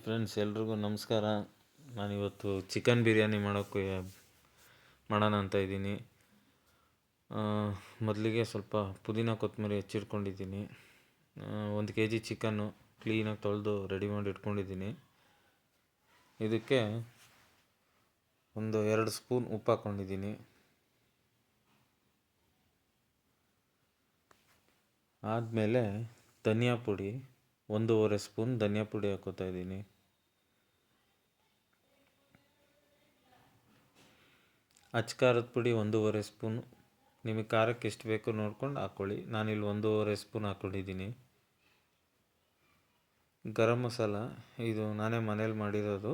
Friends, ಎಲ್ರಿಗೂ ನಮಸ್ಕಾರ. ನಾನಿವತ್ತು ಚಿಕನ್ ಬಿರಿಯಾನಿ ಮಾಡೋಣ ಅಂತ ಇದ್ದೀನಿ. ಮೊದಲಿಗೆ ಸ್ವಲ್ಪ ಪುದೀನ ಕೊತ್ತಂಬರಿ ಹೆಚ್ಚಿಟ್ಕೊಂಡಿದ್ದೀನಿ. 1 kg ಚಿಕನ್ನು ಕ್ಲೀನಾಗಿ ತೊಳೆದು ರೆಡಿ ಮಾಡಿ ಇಟ್ಕೊಂಡಿದ್ದೀನಿ. ಇದಕ್ಕೆ ಒಂದು 2 ಸ್ಪೂನ್ ಉಪ್ಪು ಹಾಕ್ಕೊಂಡಿದ್ದೀನಿ. ಆದಮೇಲೆ ಧನಿಯಾ ಪುಡಿ 1.5 ಸ್ಪೂನ್ ಧನಿಯಾ ಪುಡಿ ಹಾಕೋತಾ ಇದ್ದೀನಿ. ಅಚ್ಕಾರದ ಪುಡಿ 1.5 ಸ್ಪೂನ್. ನಿಮಗೆ ಖಾರಕ್ಕೆ ಎಷ್ಟು ಬೇಕೋ ನೋಡ್ಕೊಂಡು ಹಾಕ್ಕೊಳ್ಳಿ. ನಾನಿಲ್ಲಿ 1.5 ಸ್ಪೂನ್ ಹಾಕ್ಕೊಂಡಿದ್ದೀನಿ. ಗರಂ ಮಸಾಲ ಇದು ನಾನೇ ಮನೇಲಿ ಮಾಡಿರೋದು.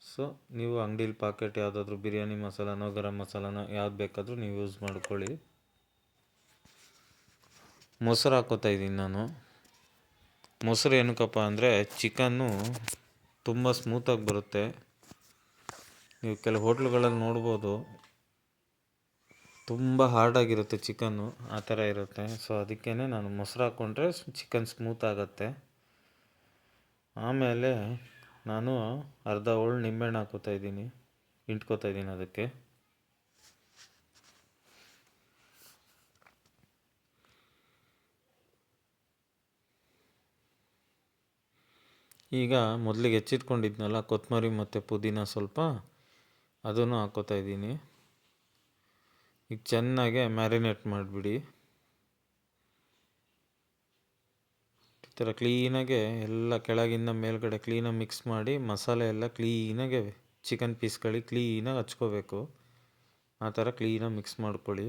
ಸೊ ನೀವು ಅಂಗಡೀಲಿ ಪಾಕೆಟ್ ಯಾವುದಾದ್ರೂ ಬಿರಿಯಾನಿ ಮಸಾಲನೋ ಗರಂ ಮಸಾಲನೋ ಯಾವ್ದು ಬೇಕಾದರೂ ನೀವು ಯೂಸ್ ಮಾಡ್ಕೊಳ್ಳಿ. ಮೊಸರು ಹಾಕ್ಕೋತಾ ಇದ್ದೀನಿ ನಾನು. ಮೊಸರು ಏನಕ್ಕಪ್ಪ ಅಂದರೆ ಚಿಕನ್ನು ತುಂಬ ಸ್ಮೂತಾಗಿ ಬರುತ್ತೆ. ನೀವು ಕೆಲವು ಹೋಟ್ಲುಗಳಲ್ಲಿ ನೋಡ್ಬೋದು, ತುಂಬ ಹಾರ್ಡಾಗಿರುತ್ತೆ ಚಿಕನ್ನು, ಆ ಥರ ಇರುತ್ತೆ. ಸೊ ಅದಕ್ಕೇ ನಾನು ಮೊಸರು ಹಾಕ್ಕೊಂಡ್ರೆ ಚಿಕನ್ ಸ್ಮೂತ್ ಆಗುತ್ತೆ. ಆಮೇಲೆ ನಾನು ಅರ್ಧ ಹೋಳು ನಿಂಬೆಹಣ್ಣು ಹಾಕ್ಕೋತಾ ಇದ್ದೀನಿ, ಹಿಂಡ್ಕೋತಾ ಇದ್ದೀನಿ ಅದಕ್ಕೆ. ಈಗ ಮೊದಲಿಗೆ ಹೆಚ್ಚಿಟ್ಕೊಂಡಿದ್ನಲ್ಲ ಕೊತ್ತಂಬರಿ ಮತ್ತು ಪುದೀನ ಸ್ವಲ್ಪ, ಅದನ್ನು ಹಾಕ್ಕೋತಾ ಇದ್ದೀನಿ. ಈಗ ಚೆನ್ನಾಗೆ ಮ್ಯಾರಿನೇಟ್ ಮಾಡಿಬಿಡಿ. ಈ ಥರ ಕ್ಲೀನಾಗೆ ಎಲ್ಲ ಕೆಳಗಿಂದ ಮೇಲ್ಗಡೆ ಕ್ಲೀನಾಗಿ ಮಿಕ್ಸ್ ಮಾಡಿ ಮಸಾಲೆ ಎಲ್ಲ ಕ್ಲೀನಾಗೆ ಚಿಕನ್ ಪೀಸ್ಗಳಿಗೆ ಕ್ಲೀನಾಗಿ ಹಚ್ಕೋಬೇಕು. ಆ ಥರ ಕ್ಲೀನಾಗಿ ಮಿಕ್ಸ್ ಮಾಡ್ಕೊಳ್ಳಿ.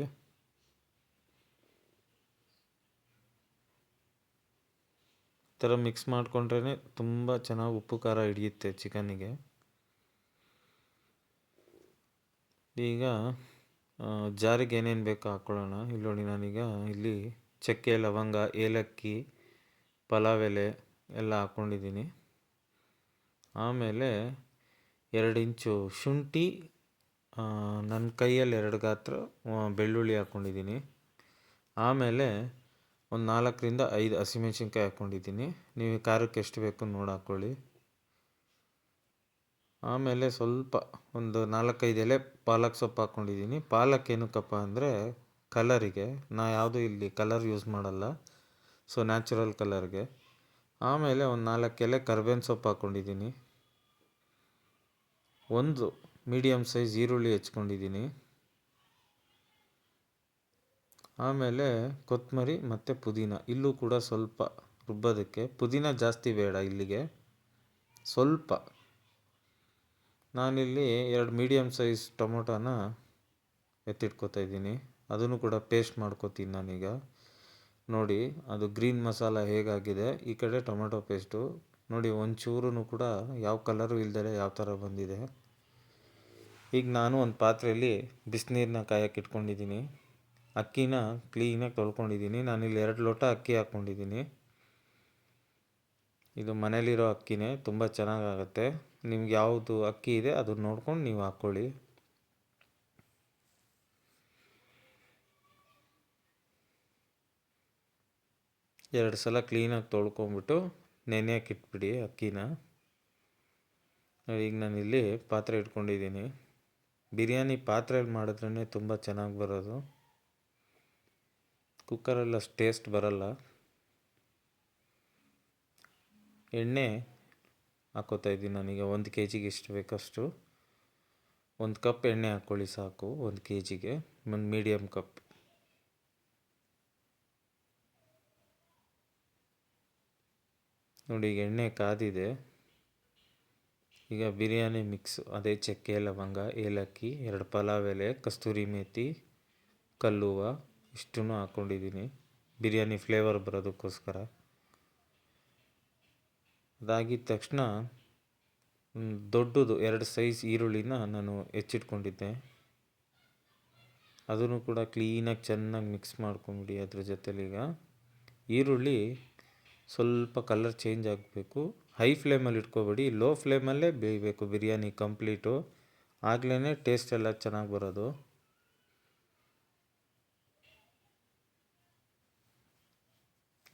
ಈ ಥರ ಮಿಕ್ಸ್ ಮಾಡಿಕೊಂಡ್ರೇ ತುಂಬ ಚೆನ್ನಾಗಿ ಉಪ್ಪು ಖಾರ ಹಿಡಿಯುತ್ತೆ ಚಿಕನ್ನಿಗೆ. ಈಗ ಜಾರಿಗೆ ಏನೇನು ಬೇಕೋ ಹಾಕ್ಕೊಳ್ಳೋಣ. ಇಲ್ಲಿ ನೋಡಿ, ನಾನೀಗ ಇಲ್ಲಿ ಚಕ್ಕೆ, ಲವಂಗ, ಏಲಕ್ಕಿ, ಪಲಾವ್ ಎಲೆ ಎಲ್ಲ ಹಾಕ್ಕೊಂಡಿದ್ದೀನಿ. ಆಮೇಲೆ 2 ಇಂಚು ಶುಂಠಿ, ನನ್ನ ಕೈಯಲ್ಲಿ 2 ಗಾತ್ರ ಬೆಳ್ಳುಳ್ಳಿ ಹಾಕ್ಕೊಂಡಿದ್ದೀನಿ. ಆಮೇಲೆ ಒಂದು 4ರಿಂದ 5 ಹಸಿಮೆಣ್ಸಿನ್ಕಾಯಿ ಹಾಕ್ಕೊಂಡಿದ್ದೀನಿ. ನೀವು ಖಾರಕ್ಕೆ ಎಷ್ಟು ಬೇಕು ನೋಡಿ ಹಾಕ್ಕೊಳ್ಳಿ. ಆಮೇಲೆ ಸ್ವಲ್ಪ ಒಂದು 4-5 ಎಲೆ ಪಾಲಕ್ ಸೊಪ್ಪು ಹಾಕ್ಕೊಂಡಿದ್ದೀನಿ. ಪಾಲಕ್ ಏನಕ್ಕಪ್ಪ ಅಂದರೆ ಕಲರಿಗೆ, ನಾ ಯಾವುದೂ ಇಲ್ಲಿ ಕಲರ್ ಯೂಸ್ ಮಾಡಲ್ಲ, ಸೊ ನ್ಯಾಚುರಲ್ ಕಲರ್ಗೆ. ಆಮೇಲೆ ಒಂದು 4 ಎಲೆ ಕರ್ಬೇವಿನ ಸೊಪ್ಪು ಹಾಕ್ಕೊಂಡಿದ್ದೀನಿ. ಒಂದು ಮೀಡಿಯಮ್ ಸೈಜ್ ಈರುಳ್ಳಿ ಹೆಚ್ಕೊಂಡಿದ್ದೀನಿ. ಆಮೇಲೆ ಕೊತ್ತಂಬರಿ ಮತ್ತು ಪುದೀನ, ಇಲ್ಲೂ ಕೂಡ ಸ್ವಲ್ಪ ರುಬ್ಬೋದಕ್ಕೆ. ಪುದೀನ ಜಾಸ್ತಿ ಬೇಡ ಇಲ್ಲಿಗೆ, ಸ್ವಲ್ಪ. ನಾನಿಲ್ಲಿ 2 ಮೀಡಿಯಮ್ ಸೈಜ್ ಟೊಮೊಟೊನ ಎತ್ತಿಟ್ಕೋತಾ ಇದ್ದೀನಿ. ಅದನ್ನು ಕೂಡ ಪೇಸ್ಟ್ ಮಾಡ್ಕೋತೀನಿ ನಾನೀಗ. ನೋಡಿ, ಅದು ಗ್ರೀನ್ ಮಸಾಲ ಹೇಗಾಗಿದೆ, ಈ ಕಡೆ ಟೊಮೆಟೊ ಪೇಸ್ಟು ನೋಡಿ, ಒಂಚೂರು ಕೂಡ ಯಾವ ಕಲರು ಇಲ್ದೇ ಯಾವ ಥರ ಬಂದಿದೆ. ಈಗ ನಾನು ಒಂದು ಪಾತ್ರೆಯಲ್ಲಿ ಬಿಸಿನೀರನ್ನ ಕಾಯಕ್ಕೆ ಇಟ್ಕೊಂಡಿದ್ದೀನಿ. ಅಕ್ಕಿನ ಕ್ಲೀನಾಗಿ ತೊಳ್ಕೊಂಡಿದ್ದೀನಿ. ನಾನಿಲ್ಲಿ 2 ಲೋಟ ಅಕ್ಕಿ ಹಾಕ್ಕೊಂಡಿದ್ದೀನಿ. ಇದು ಮನೇಲಿರೋ ಅಕ್ಕಿನೇ, ತುಂಬ ಚೆನ್ನಾಗಾಗುತ್ತೆ. ನಿಮ್ಗೆ ಯಾವುದು ಅಕ್ಕಿ ಇದೆ ಅದನ್ನು ನೋಡ್ಕೊಂಡು ನೀವು ಹಾಕ್ಕೊಳ್ಳಿ. ಎರಡು ಸಲ ಕ್ಲೀನಾಗಿ ತೊಳ್ಕೊಂಬಿಟ್ಟು ನೆನೆಯಕ್ಕೆ ಇಟ್ಬಿಡಿ ಅಕ್ಕಿನ. ಈಗ ನಾನಿಲ್ಲಿ ಪಾತ್ರೆ ಇಟ್ಕೊಂಡಿದ್ದೀನಿ. ಬಿರಿಯಾನಿ ಪಾತ್ರೆಯಲ್ಲಿ ಮಾಡಿದ್ರೇ ತುಂಬ ಚೆನ್ನಾಗಿ ಬರೋದು. ಕುಕ್ಕರಲ್ಲಿ ಅಷ್ಟು ಟೇಸ್ಟ್ ಬರಲ್ಲ. ಎಣ್ಣೆ ಹಾಕ್ಕೋತಾ ಇದ್ದೀನಿ ನಾನೀಗ. 1 kgಗೆ ಎಷ್ಟು ಬೇಕಷ್ಟು 1 ಕಪ್ ಎಣ್ಣೆ ಹಾಕ್ಕೊಳ್ಳಿ ಸಾಕು. 1 kgಗೆ ಒಂದು ಮೀಡಿಯಮ್ ಕಪ್. ನೋಡಿ, ಈಗ ಎಣ್ಣೆ ಕಾದಿದೆ. ಈಗ ಬಿರಿಯಾನಿ ಮಿಕ್ಸು, ಅದೇ ಚಕ್ಕೆ, ಲವಂಗ, ಏಲಕ್ಕಿ, 2 ಪಲಾವ್ ಎಲೆ, ಕಸ್ತೂರಿ ಮೇಥಿ, ಕಲ್ಲುವ ಇಷ್ಟನ್ನು ಹಾಕ್ಕೊಂಡಿದ್ದೀನಿ ಬಿರಿಯಾನಿ ಫ್ಲೇವರ್ ಬರೋದಕ್ಕೋಸ್ಕರ. ಅದಾಗಿದ್ದ ತಕ್ಷಣ ದೊಡ್ಡದು 2 ಸೈಜ್ ಈರುಳ್ಳಿನ ನಾನು ಹೆಚ್ಚಿಟ್ಕೊಂಡಿದ್ದೆ. ಅದನ್ನು ಕೂಡ ಕ್ಲೀನಾಗಿ ಚೆನ್ನಾಗಿ ಮಿಕ್ಸ್ ಮಾಡ್ಕೊಂಬಿಡಿ ಅದ್ರ ಜೊತೆಲೀಗ. ಈರುಳ್ಳಿ ಸ್ವಲ್ಪ ಕಲರ್ ಚೇಂಜ್ ಆಗಬೇಕು. ಹೈ ಫ್ಲೇಮಲ್ಲಿ ಇಟ್ಕೋಬೇಡಿ, ಲೋ ಫ್ಲೇಮಲ್ಲೇ ಬೇಯಬೇಕು ಬಿರಿಯಾನಿ ಕಂಪ್ಲೀಟು. ಆಗಲೇ ಟೇಸ್ಟ್ ಎಲ್ಲ ಚೆನ್ನಾಗಿ ಬರೋದು.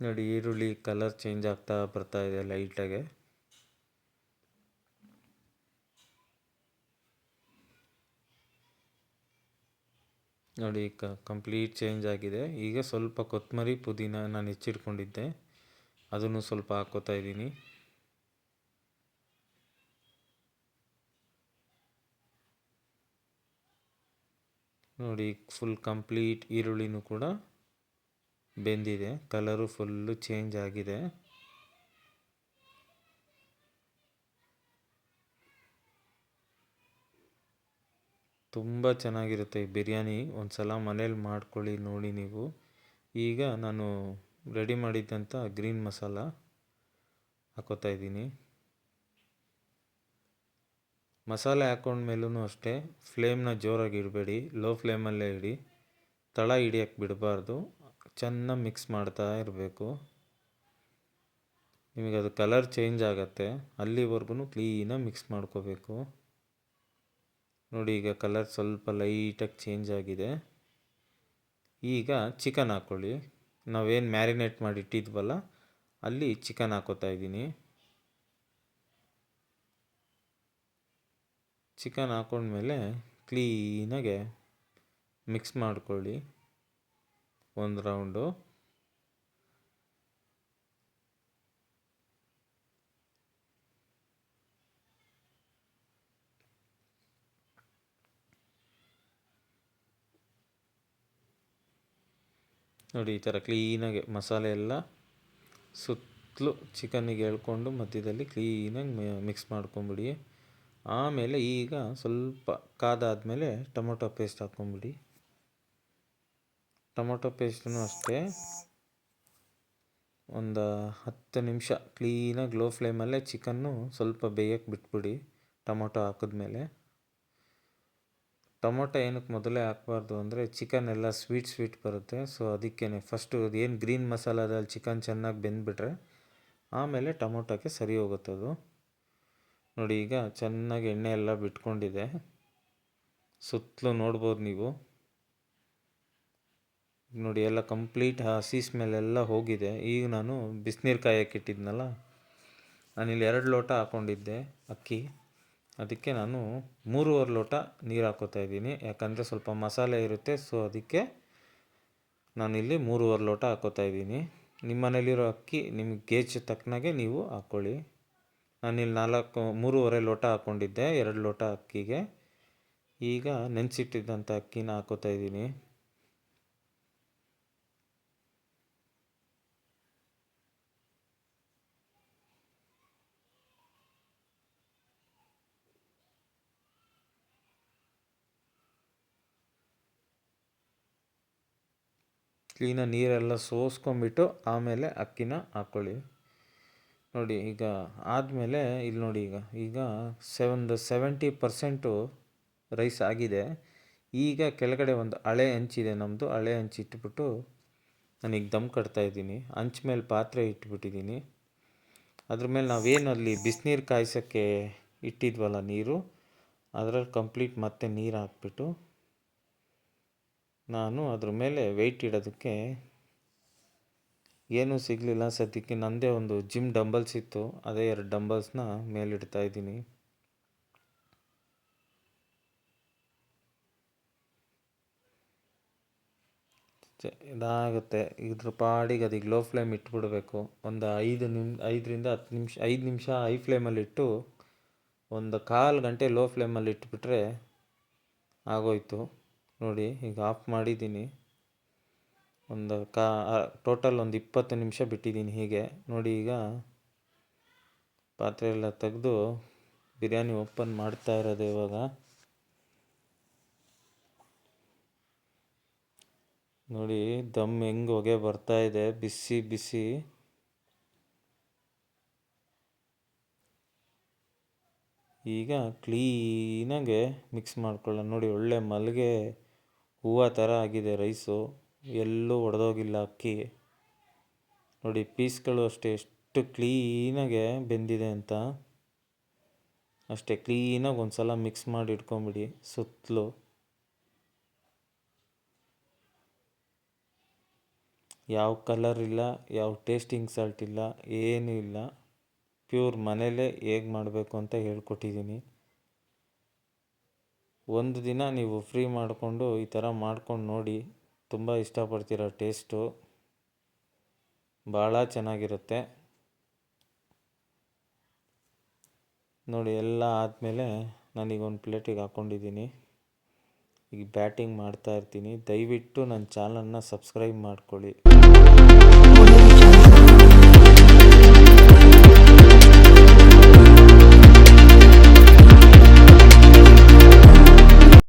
ನೋಡಿ, ಈರುಳ್ಳಿ ಕಲರ್ ಚೇಂಜ್ ಆಗ್ತಾ ಬರ್ತಾ ಇದೆ ಲೈಟಾಗೆ. ನೋಡಿ ಕಂಪ್ಲೀಟ್ ಚೇಂಜ್ ಆಗಿದೆ. ಈಗ ಸ್ವಲ್ಪ ಕೊತ್ತಂಬರಿ ಪುದೀನ ನಾನು ಹೆಚ್ಚಿಟ್ಕೊಂಡಿದ್ದೆ, ಅದನ್ನು ಸ್ವಲ್ಪ ಹಾಕ್ಕೋತಾ ಇದ್ದೀನಿ. ನೋಡಿ ಫುಲ್ ಕಂಪ್ಲೀಟ್ ಈರುಳ್ಳಿನೂ ಕೂಡ ಬೆಂದಿದೆ, ಕಲರು ಫುಲ್ಲು ಚೇಂಜ್ ಆಗಿದೆ. ತುಂಬ ಚೆನ್ನಾಗಿರುತ್ತೆ ಈ ಬಿರಿಯಾನಿ, ಒಂದು ಸಲ ಮನೇಲಿ ಮಾಡ್ಕೊಳ್ಳಿ ನೋಡಿ ನೀವು. ಈಗ ನಾನು ರೆಡಿ ಮಾಡಿದ್ದಂಥ ಗ್ರೀನ್ ಮಸಾಲ ಹಾಕೋತಾ ಇದ್ದೀನಿ. ಮಸಾಲೆ ಹಾಕೊಂಡ್ಮೇಲೂ ಅಷ್ಟೇ ಫ್ಲೇಮ್ನ ಜೋರಾಗಿ ಇಡಬೇಡಿ, ಲೋ ಫ್ಲೇಮಲ್ಲೇ ಇಡಿ, ತಳ ಹಿಡಿಯೋಕ್ಕೆ ಬಿಡಬಾರ್ದು, ಚೆನ್ನಾಗಿ ಮಿಕ್ಸ್ ಮಾಡ್ತಾ ಇರಬೇಕು. ನಿಮಗೆ ಅದು ಕಲರ್ ಚೇಂಜ್ ಆಗುತ್ತೆ, ಅಲ್ಲಿವರೆಗೂ ಕ್ಲೀನಾಗಿ ಮಿಕ್ಸ್ ಮಾಡ್ಕೋಬೇಕು. ನೋಡಿ ಈಗ ಕಲರ್ ಸ್ವಲ್ಪ ಲೈಟಾಗಿ ಚೇಂಜ್ ಆಗಿದೆ. ಈಗ ಚಿಕನ್ ಹಾಕ್ಕೊಳ್ಳಿ. ನಾವೇನು ಮ್ಯಾರಿನೇಟ್ ಮಾಡಿ ಇಟ್ಟಿದ್ವಲ್ಲ ಅಲ್ಲಿ ಚಿಕನ್ ಹಾಕೋತಾ ಇದ್ದೀನಿ. ಚಿಕನ್ ಹಾಕೊಂಡ್ಮೇಲೆ ಕ್ಲೀನಾಗೆ ಮಿಕ್ಸ್ ಮಾಡ್ಕೊಳ್ಳಿ ಒಂದು ರೌಂಡು. ನೋಡಿ ಈ ಥರ ಕ್ಲೀನಾಗಿ ಮಸಾಲೆ ಎಲ್ಲ ಸುತ್ತಲೂ ಚಿಕನ್ನಿಗೆ ಎಳ್ಕೊಂಡು ಮಧ್ಯದಲ್ಲಿ ಕ್ಲೀನಾಗಿ ಮಿಕ್ಸ್ ಮಾಡ್ಕೊಂಬಿಡಿ. ಆಮೇಲೆ ಈಗ ಸ್ವಲ್ಪ ಕಾದಾದಮೇಲೆ ಟೊಮೊಟೊ ಪೇಸ್ಟ್ ಹಾಕ್ಕೊಂಬಿಡಿ. ಟೊಮೊಟೊ ಪೇಸ್ಟನ್ನು ಅಷ್ಟೇ ಒಂದು 10 ನಿಮಿಷ ಕ್ಲೀನಾಗಿ ಲೋ ಫ್ಲೇಮಲ್ಲೇ ಚಿಕನ್ನು ಸ್ವಲ್ಪ ಬೇಯಕ್ಕೆ ಬಿಟ್ಬಿಡಿ. ಟೊಮೊಟೊ ಹಾಕಿದ್ಮೇಲೆ, ಟೊಮೊಟೊ ಏನಕ್ಕೆ ಮೊದಲೇ ಹಾಕಬಾರ್ದು ಅಂದರೆ ಚಿಕನ್ ಎಲ್ಲ ಸ್ವೀಟ್ ಬರುತ್ತೆ. ಸೊ ಅದಕ್ಕೇ ಫಸ್ಟು ಏನು ಗ್ರೀನ್ ಮಸಾಲದಲ್ಲಿ ಚಿಕನ್ ಚೆನ್ನಾಗಿ ಬೆಂದ್ಬಿಟ್ರೆ ಆಮೇಲೆ ಟೊಮೊಟೊಕ್ಕೆ ಸರಿ ಹೋಗುತ್ತದು. ನೋಡಿ ಈಗ ಚೆನ್ನಾಗಿ ಎಣ್ಣೆ ಎಲ್ಲ ಬಿಟ್ಕೊಂಡಿದೆ, ಸುತ್ತಲೂ ನೋಡ್ಬೋದು ನೀವು. ನೋಡಿ ಎಲ್ಲ ಕಂಪ್ಲೀಟ್ ಹಸಿ ಸ್ಮೆಲ್ಲೆಲ್ಲ ಹೋಗಿದೆ. ಈಗ ನಾನು ಬಿಸಿನೀರು ಕಾಯಕ್ಕೆ ಇಟ್ಟಿದ್ನಲ್ಲ, ನಾನಿಲ್ಲಿ 2 ಲೋಟ ಹಾಕ್ಕೊಂಡಿದ್ದೆ ಅಕ್ಕಿ, ಅದಕ್ಕೆ ನಾನು 3.25 ಲೋಟ ನೀರು ಹಾಕ್ಕೋತಾ ಇದ್ದೀನಿ. ಯಾಕಂದರೆ ಸ್ವಲ್ಪ ಮಸಾಲೆ ಇರುತ್ತೆ, ಸೊ ಅದಕ್ಕೆ ನಾನಿಲ್ಲಿ 3.25 ಲೋಟ ಹಾಕ್ಕೋತಾ ಇದ್ದೀನಿ. ನಿಮ್ಮ ಮನೇಲಿರೋ ಅಕ್ಕಿ ನಿಮಗೆ ಗೇಜ್ ತಕ್ಕನಾಗೆ ನೀವು ಹಾಕ್ಕೊಳ್ಳಿ. ನಾನಿಲ್ಲಿ 3.25 ಲೋಟ ಹಾಕ್ಕೊಂಡಿದ್ದೆ 2 ಲೋಟ ಅಕ್ಕಿಗೆ. ಈಗ ನೆನೆಸಿಟ್ಟಿದ್ದಂಥ ಅಕ್ಕಿನ ಹಾಕ್ಕೋತಾ ಇದ್ದೀನಿ. ಕ್ಲೀನಾಗಿ ನೀರೆಲ್ಲ ಸೋಸ್ಕೊಂಬಿಟ್ಟು ಆಮೇಲೆ ಅಕ್ಕಿನ ಹಾಕ್ಕೊಳ್ಳಿ. ನೋಡಿ ಈಗ ಆದಮೇಲೆ ಇಲ್ಲಿ ನೋಡಿ ಈಗ 70% ರೈಸ್ ಆಗಿದೆ. ಈಗ ಕೆಳಗಡೆ ಒಂದು ಹಳೆ ಹಂಚಿದೆ ನಮ್ಮದು, ಹಳೆ ಹಂಚು ಇಟ್ಬಿಟ್ಟು ನಾನೀಗ ದಮ್ ಕಟ್ತಾಯಿದ್ದೀನಿ. ಹಂಚ ಮೇಲೆ ಪಾತ್ರೆ ಇಟ್ಬಿಟ್ಟಿದ್ದೀನಿ. ಅದ್ರ ಮೇಲೆ ನಾವೇನು ಅಲ್ಲಿ ಬಿಸಿನೀರು ಕಾಯ್ಸೋಕ್ಕೆ ಇಟ್ಟಿದ್ವಲ್ಲ ನೀರು, ಅದರಲ್ಲಿ ಕಂಪ್ಲೀಟ್ ಮತ್ತೆ ನೀರು ಹಾಕ್ಬಿಟ್ಟು ನಾನು ಅದ್ರ ಮೇಲೆ ವೆಯ್ಟ್ ಇಡೋದಕ್ಕೆ ಏನೂ ಸಿಗಲಿಲ್ಲ ಸದ್ಯಕ್ಕೆ. ನನ್ನದೇ ಒಂದು ಜಿಮ್ ಡಂಬಲ್ಸ್ ಇತ್ತು, ಅದೇ 2 ಡಂಬಲ್ಸ್ನ ಮೇಲಿಡ್ತಾ ಇದ್ದೀನಿ. ಇದಾಗುತ್ತೆ ಇದ್ರ ಪಾಡಿಗೆ ಅದಕ್ಕೆ ಲೋ ಫ್ಲೇಮ್ ಇಟ್ಬಿಡಬೇಕು. ಒಂದು 5 ನಿಮಿಷ ಹೈ ಫ್ಲೇಮಲ್ಲಿಟ್ಟು ಒಂದು 1/4 ಗಂಟೆ ಲೋ ಫ್ಲೇಮಲ್ಲಿ ಇಟ್ಬಿಟ್ರೆ ಆಗೋಯ್ತು. ನೋಡಿ ಈಗ ಆಫ್ ಮಾಡಿದ್ದೀನಿ. ಟೋಟಲ್ ಒಂದು 20 ನಿಮಿಷ ಬಿಟ್ಟಿದ್ದೀನಿ ಹೀಗೆ. ನೋಡಿ ಈಗ ಪಾತ್ರೆ ಎಲ್ಲ ತೆಗೆದು ಬಿರಿಯಾನಿ ಓಪನ್ ಮಾಡ್ತಾ ಇರೋದು ಇವಾಗ. ನೋಡಿ ದಮ್ ಹೆಂಗೆ ಹೊಗೆ ಬರ್ತಾ ಇದೆ, ಬಿಸಿ ಬಿಸಿ. ಈಗ ಕ್ಲೀನಾಗೆ ಮಿಕ್ಸ್ ಮಾಡ್ಕೊಳ್ಳೋಣ. ನೋಡಿ ಒಳ್ಳೆ ಮಲ್ಲಿಗೆ ಹೂವು ಥರ ಆಗಿದೆ ರೈಸು, ಎಲ್ಲೂ ಒಡೆದೋಗಿಲ್ಲ ಅಕ್ಕಿ. ನೋಡಿ ಪೀಸ್ಗಳು ಅಷ್ಟೇ ಎಷ್ಟು ಕ್ಲೀನಾಗೆ ಬೆಂದಿದೆ ಅಂತ. ಅಷ್ಟೇ ಕ್ಲೀನಾಗಿ ಒಂದು ಸಲ ಮಿಕ್ಸ್ ಮಾಡಿ ಇಟ್ಕೊಂಬಿಡಿ ಸುತ್ತಲೂ. ಯಾವ ಕಲರ್ ಇಲ್ಲ, ಯಾವ ಟೇಸ್ಟಿಂಗ್ ಸಾಲ್ಟ್ ಇಲ್ಲ, ಏನೂ ಇಲ್ಲ. ಪ್ಯೂರ್ ಮನೇಲೇ ಹೇಗೆ ಮಾಡಬೇಕು ಅಂತ ಹೇಳ್ಕೊಟ್ಟಿದ್ದೀನಿ. ಒಂದು ದಿನ ನೀವು ಫ್ರೀ ಮಾಡಿಕೊಂಡು ಈ ಥರ ಮಾಡ್ಕೊಂಡು ನೋಡಿ, ತುಂಬ ಇಷ್ಟಪಡ್ತೀರ. ಟೇಸ್ಟು ಭಾಳ ಚೆನ್ನಾಗಿರುತ್ತೆ. ನೋಡಿ ಎಲ್ಲ ಆದಮೇಲೆ ನಾನೀಗ ಒಂದು ಪ್ಲೇಟಿಗೆ ಹಾಕ್ಕೊಂಡಿದ್ದೀನಿ. ಈಗ ಬ್ಯಾಟಿಂಗ್ ಮಾಡ್ತಾ ಇರ್ತೀನಿ. ದಯವಿಟ್ಟು ನನ್ನ ಚಾನಲ್ನ ಸಬ್ಸ್ಕ್ರೈಬ್ ಮಾಡ್ಕೊಳ್ಳಿ.